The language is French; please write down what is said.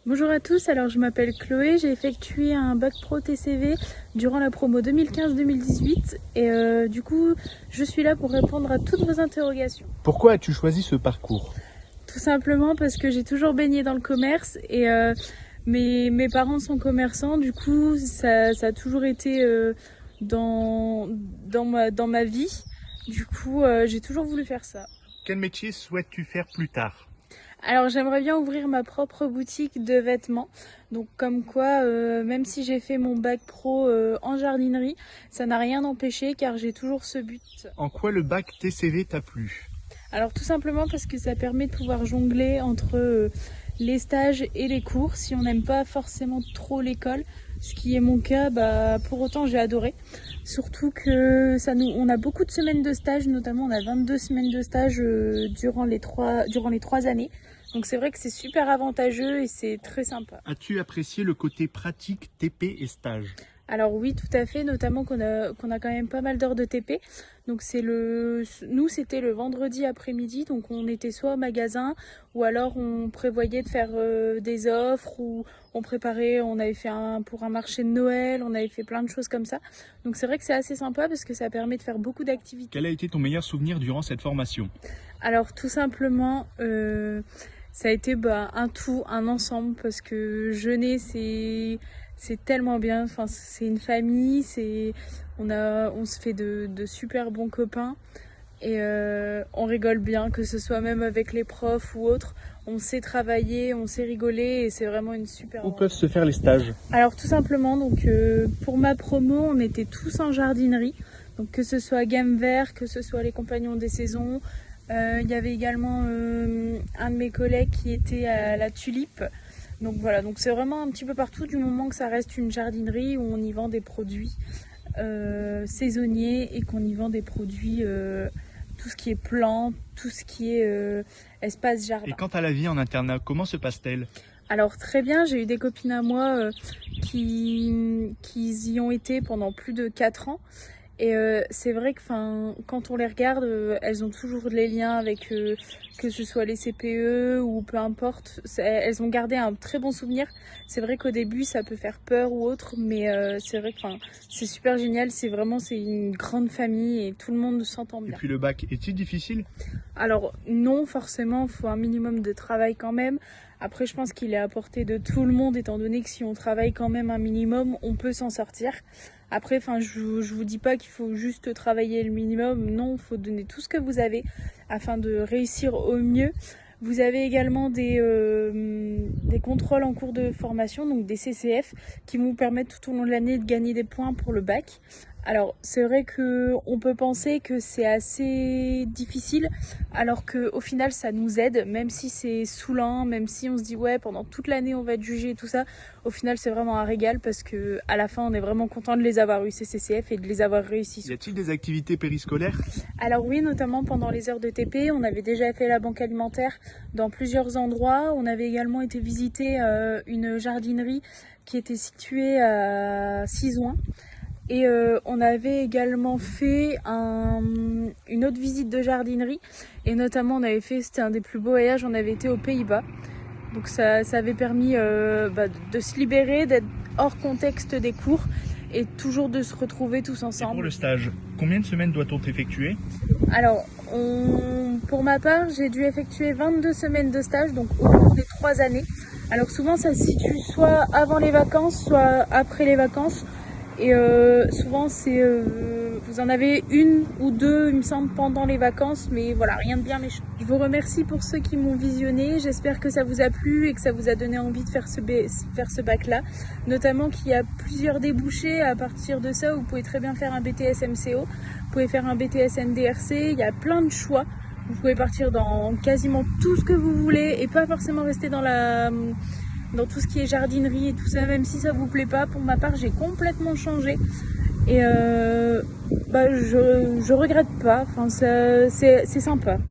Bonjour à tous, alors je m'appelle Chloé, j'ai effectué un bac pro TCV durant la promo 2015-2018 et du coup je suis là pour répondre à toutes vos interrogations. Pourquoi as-tu choisi ce parcours? Tout simplement parce que j'ai toujours baigné dans le commerce et mes parents sont commerçants, du coup ça a toujours été dans ma vie, du coup j'ai toujours voulu faire ça. Quel métier souhaites-tu faire plus tard? Alors j'aimerais bien ouvrir ma propre boutique de vêtements, donc comme quoi même si j'ai fait mon bac pro en jardinerie, ça n'a rien empêché car j'ai toujours ce but. En quoi le bac TCV t'a plu? Alors tout simplement parce que ça permet de pouvoir jongler entre les stages et les cours si on n'aime pas forcément trop l'école, ce qui est mon cas, pour autant j'ai adoré. Surtout que on a beaucoup de semaines de stage, notamment on a 22 semaines de stage durant les 3 années. Donc c'est vrai que c'est super avantageux et c'est très sympa. As-tu apprécié le côté pratique TP et stage? Alors oui, tout à fait, notamment qu'on a quand même pas mal d'heures de TP. Donc nous c'était le vendredi après-midi, donc on était soit au magasin ou alors on prévoyait de faire des offres ou on avait fait pour un marché de Noël, on avait fait plein de choses comme ça. Donc c'est vrai que c'est assez sympa parce que ça permet de faire beaucoup d'activités. Quel a été ton meilleur souvenir durant cette formation? Alors tout simplement, ça a été un ensemble parce que jeûner c'est tellement bien, enfin c'est une famille, on se fait de super bons copains et on rigole bien, que ce soit même avec les profs ou autres, on sait travailler, on sait rigoler et c'est vraiment une super. Où peuvent se faire les stages? Alors tout simplement, donc pour ma promo, on était tous en jardinerie, donc que ce soit Gamme Vert, que ce soit les Compagnons des Saisons. Il y avait également un de mes collègues qui était à la Tulipe. Donc voilà, donc c'est vraiment un petit peu partout du moment que ça reste une jardinerie où on y vend des produits saisonniers et qu'on y vend des produits, tout ce qui est plantes, tout ce qui est espace jardin. Et quant à la vie en internat, comment se passe-t-elle? Alors très bien, j'ai eu des copines à moi qui y ont été pendant plus de 4 ans. Et c'est vrai que quand on les regarde, elles ont toujours les liens avec que ce soit les CPE ou peu importe. Elles ont gardé un très bon souvenir. C'est vrai qu'au début ça peut faire peur ou autre, mais c'est vrai que c'est super génial. C'est une grande famille et tout le monde s'entend bien. Et puis le bac, est-il difficile? Alors non, forcément, il faut un minimum de travail quand même. Après, je pense qu'il est à portée de tout le monde, étant donné que si on travaille quand même un minimum, on peut s'en sortir. Après, je vous dis pas qu'il faut juste travailler le minimum. Non, il faut donner tout ce que vous avez afin de réussir au mieux. Vous avez également des contrôles en cours de formation, donc des CCF, qui vont vous permettre tout au long de l'année de gagner des points pour le bac. Alors c'est vrai qu'on peut penser que c'est assez difficile, alors qu'au final ça nous aide, même si c'est saoulant, même si on se dit ouais pendant toute l'année on va être jugé et tout ça, au final c'est vraiment un régal parce que à la fin on est vraiment content de les avoir eu ces CCF et de les avoir réussi. Y a-t-il des activités périscolaires? Alors oui, notamment pendant les heures de TP, on avait déjà fait la banque alimentaire dans plusieurs endroits. On avait également été visiter une jardinerie qui était située à Sizouin. Et on avait également fait une autre visite de jardinerie. Et notamment, c'était un des plus beaux voyages, on avait été aux Pays-Bas. Donc ça avait permis de se libérer, d'être hors contexte des cours et toujours de se retrouver tous ensemble. Et pour le stage, combien de semaines doit-on effectuer? Alors, pour ma part, j'ai dû effectuer 22 semaines de stage, donc au cours des 3 années. Alors souvent, ça se situe soit avant les vacances, soit après les vacances. Et souvent, vous en avez une ou deux, il me semble, pendant les vacances, mais voilà, rien de bien méchant. Je vous remercie pour ceux qui m'ont visionné. J'espère que ça vous a plu et que ça vous a donné envie de faire ce bac-là. Notamment qu'il y a plusieurs débouchés à partir de ça. Vous pouvez très bien faire un BTS MCO, vous pouvez faire un BTS NDRC. Il y a plein de choix. Vous pouvez partir dans quasiment tout ce que vous voulez et pas forcément rester dans tout ce qui est jardinerie et tout ça, même si ça vous plaît pas. Pour ma part, j'ai complètement changé et je regrette pas. C'est sympa.